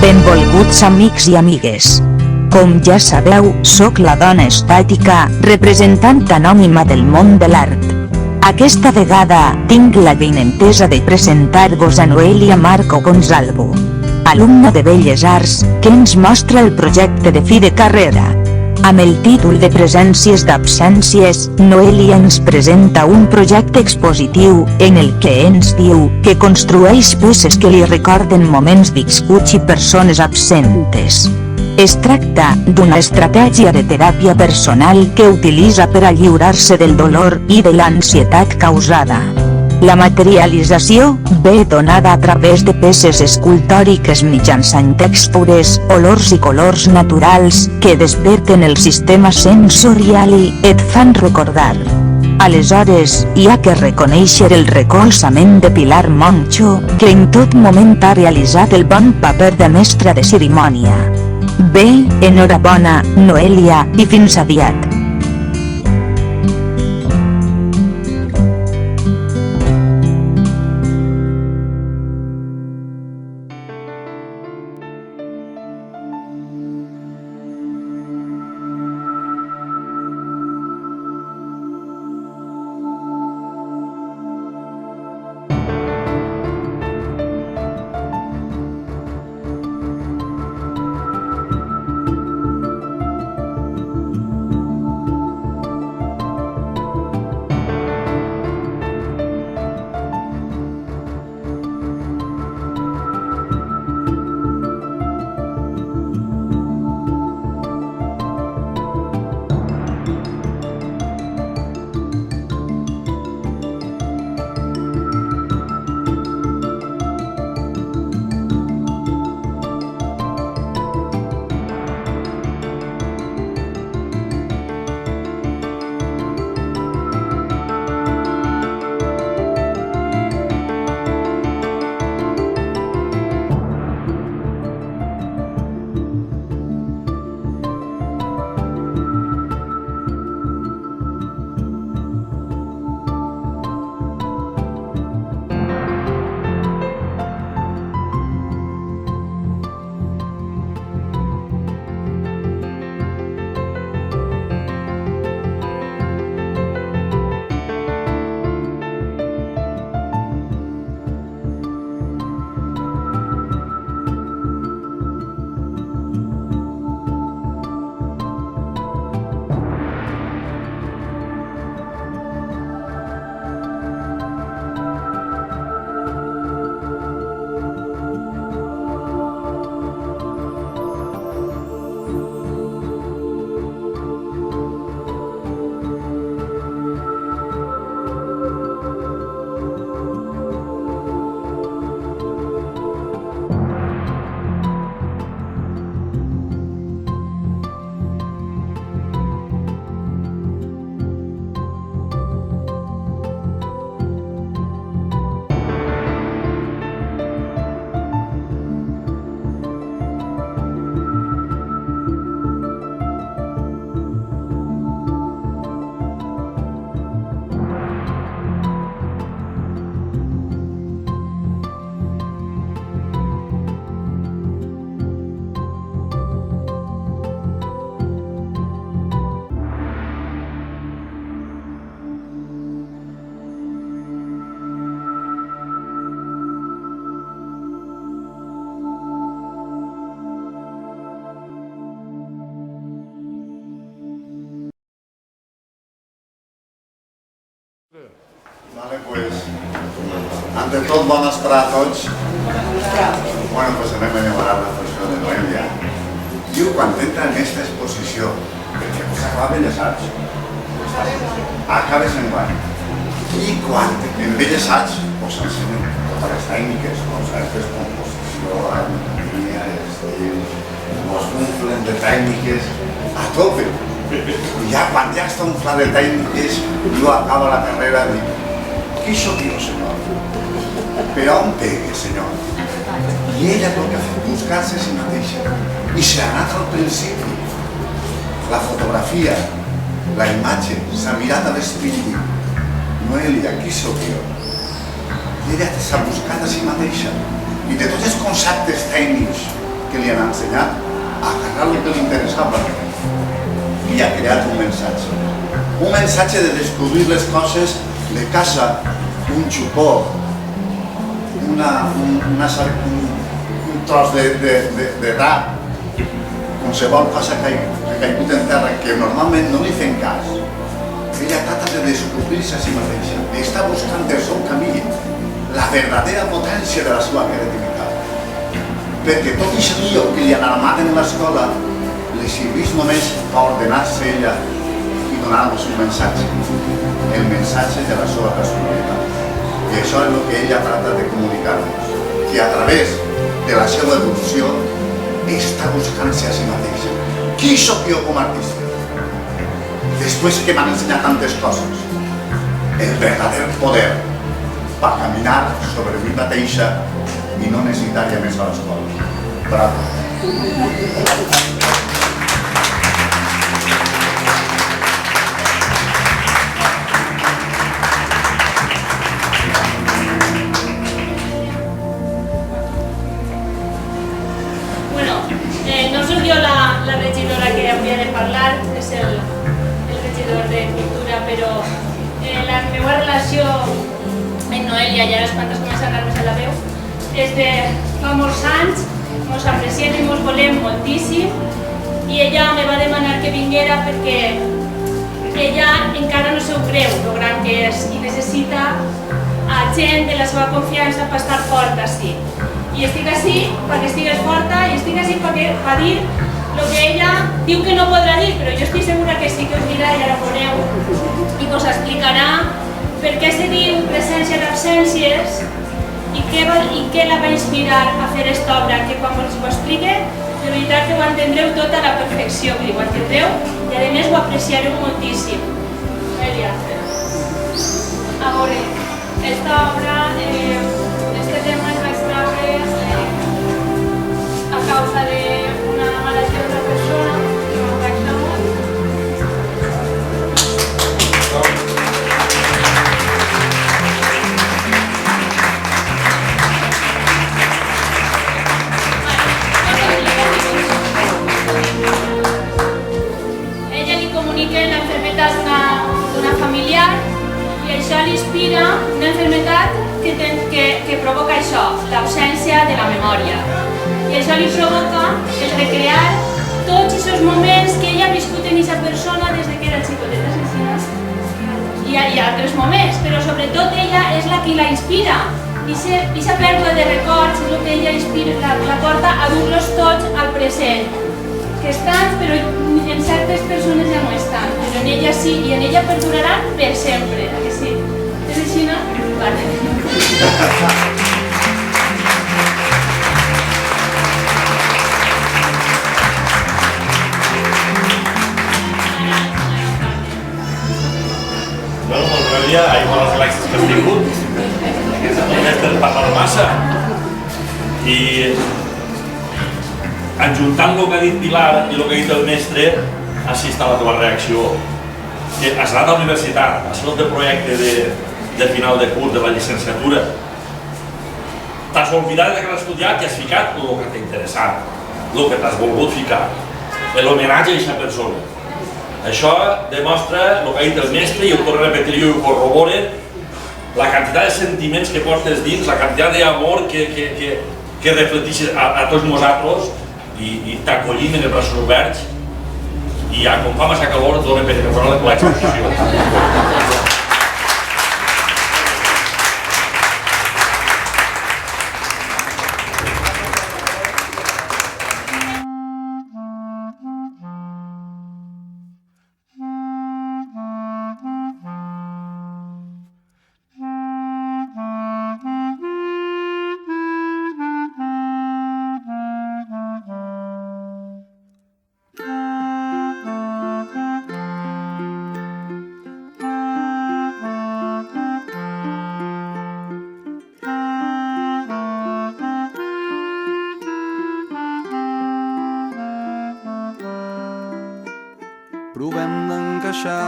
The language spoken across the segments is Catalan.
Benvolguts amics i amigues. Com ja sabeu, sóc la dona estàtica, representant anònima del món de l'art. Aquesta vegada, tinc la benentesa de presentar-vos a Noelia Marco Gonzalvo, alumna de Belles Arts, que ens mostra el projecte de fi de carrera. Amb el títol de Presències d'absències, Noelia ens presenta un projecte expositiu, en el que ens diu que construeix peces que li recorden moments viscuts i persones absentes. Es tracta d'una estratègia de teràpia personal que utilitza per a lliurar-se del dolor i de l'ansietat causada. La materialització ve donada a través de peces escultòriques mitjançant textures, olors i colors naturals que desperten el sistema sensorial i et fan recordar. Aleshores, hi ha que reconèixer el recolzament de Pilar Moncho, que en tot moment ha realitzat el bon paper de mestra de cerimònia. Bé, enhorabona, Noelia, i fins aviat. Vale, pues, ante tot, bon vesprà a tots. Bueno, pues anem a demanar la funció de Noelia. Diu, quan entra en aquesta exposició, perquè pues acaba Belles Arts. Acabes en guany. I quan en Belles Arts, pues ensenyen totes les tècniques, concertes, composició, harmonia, estil, nos unflen de tècniques a tope. I ja quan ja està unflat de tècniques, jo acabo la carrera i dic, ¿qué hizo Dios, Señor? Pero a un pegue, Señor. Y ella lo que hace es buscarse a sí mateixa. Y se ha anat al principi. La fotografia, la imatge, s'ha mirat a l'espill i diu, Noelia, qui sóc jo? I ella s'ha buscat a si mateixa. I de tots els conceptes tècnics que li han ensenyat a agarrar el que li interessava i ha creat un missatge de descobrir les coses de casa, un xupó, un tros de drap, qualsevol cosa que ha caigut en terra que normalment no li fem cas. Ella trata de descobrir-se a si mateixa, està buscant el seu camí, la verdadera potència de la seva creativitat. Perquè tot i això que li han armat en l'escola li serveix només per ordenar-se ella i donar-nos un missatge, el missatge de la seva personalitat. I això és el que ella trata de comunicar-nos, que a través de la seva evolució està buscant-se a si mateixa. Qui sóc jo com a artista? Després que m'han ensenyat tantes coses, el verdader poder per caminar sobre mi mateixa i no necessitaria més a l'escola. Bravo. Bueno, no soc jo la regidora que hauria de parlar, és el regidor de Cultura, però la meva relació amb Noelia, ja les quantes comença a anar-me la veu, és de fa molts anys, ens apreciem i ens volem moltíssim, i ella me va demanar que vinguera perquè ella encara no s'ho creu lo gran que és i necessita a gent de la seva confiança per estar forta així. I estic així perquè estigues forta i estic així per dir el que ella diu que no podrà dir, però jo estic segura que sí que us dirà, ja la veureu, i us explicarà per què se diu presència d'absències i què la va inspirar a fer aquesta obra, que quan us ho explique, de veritat que ho entendreu tot a la perfecció, que ho entendreu i a més ho apreciareu moltíssim. Noelia, a veure, aquesta obra, este tema es va extraure a causa d'una malaltia d'una persona que m'ho vaig treure. Ella li comunica la enfermedad d'una familiar i això li inspira una enfermedad que provoca això, l'absència de la memòria. I això li provoca el recrear tots aquests moments que ella ha viscut en aquesta persona des que era xicoteta i hi ha altres moments, però sobretot ella és la que la inspira. I aquesta pèrdua de records és el que ella inspira, la porta a dur-los tots al present, que estan, però en certes persones ja no estan, però en ella sí, i en ella perduraran per sempre, que sí? És així, no? Vale. Bueno, molt Noelia, aigua a les relaxes que has tingut. Només per parlar massa. I adjuntant el que ha dit Pilar i el que ha dit el mestre, així està la teva reacció. Que has anat a la universitat, has fet el projecte de final de curs de la llicenciatura. T'has oblidat que has estudiat i has ficat el que t'ha interessat, el que t'has volgut ficar, l'homenatge a aquesta persona. Això demostra el que ha dit el mestre i ho torno a repetir jo i ho corrobora, la quantitat de sentiments que portes dins, la quantitat d'amor que reflecteixes a tots nosaltres i t'acollim en els braços oberts i ja, com fa massa calor, dona per mejorar l'exposició. Provem d'encaixar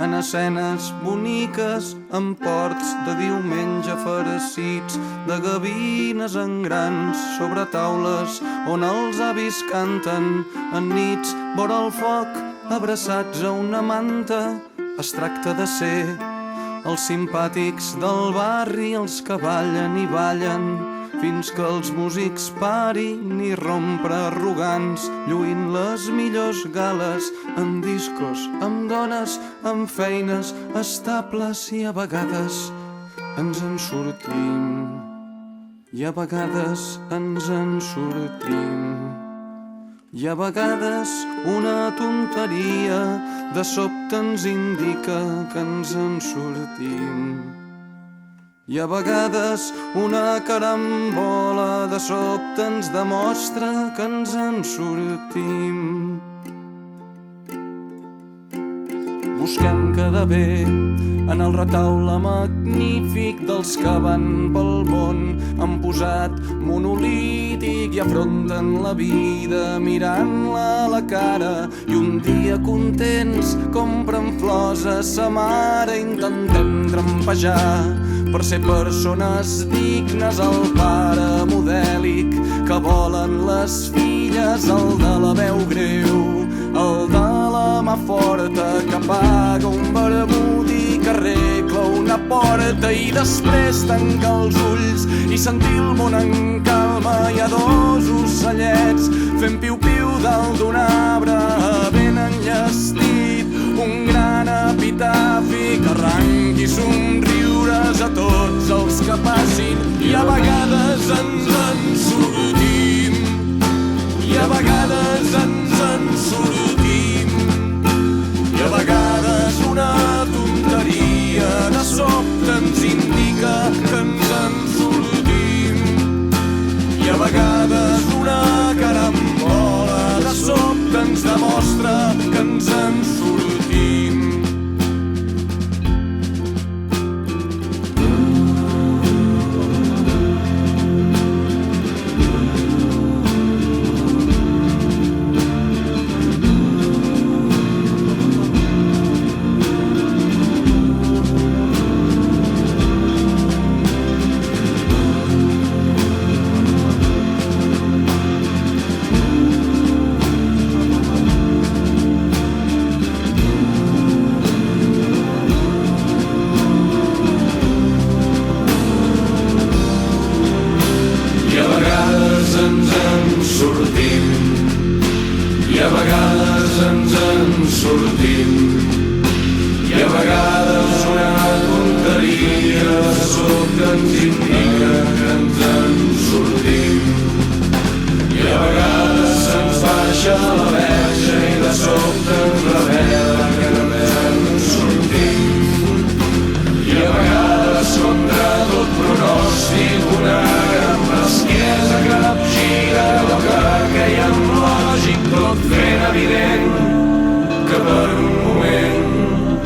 en escenes boniques, en ports de diumenge farcits de gavines en grans sobre taules on els avis canten en nits vora el foc abraçats a una manta. Es tracta de ser els simpàtics del barri, els que ballen i ballen fins que els músics parin i rompre arrogants, lluint les millors gales amb discos, amb dones, amb feines estables. I a vegades ens en sortim, i a vegades ens en sortim, i a vegades una tonteria de sobte ens indica que ens en sortim, i a vegades una carambola de sobte ens demostra que ens en sortim. Busquem quedar bé en el retaule magnífic dels que van pel món, han posat monolític i afronten la vida mirant-la a la cara, i un dia contents compren flors a sa mare. Intentem trampejar per ser persones dignes, el pare modèlic que volen les filles, el de la veu greu, el de la mà forta que paga un vermut i que arregla una porta, i després tancar els ulls i sentir el món en calma. Hi ha dos ocellets fent piu-piu dalt d'un arbre ben enllestit, un gran epitafi que arranqui somriures a tots els que passin. I a vegades ens en sortim, i a vegades ens en sortim, i a vegades una tonteria de sobte ens indica que ens en sortim, i a vegades una carambola de sobte ens demostra que ens en sortim. Evident que per un moment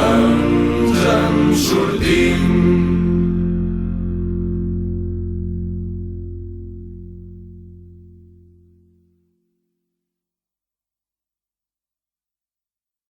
ens en sortim.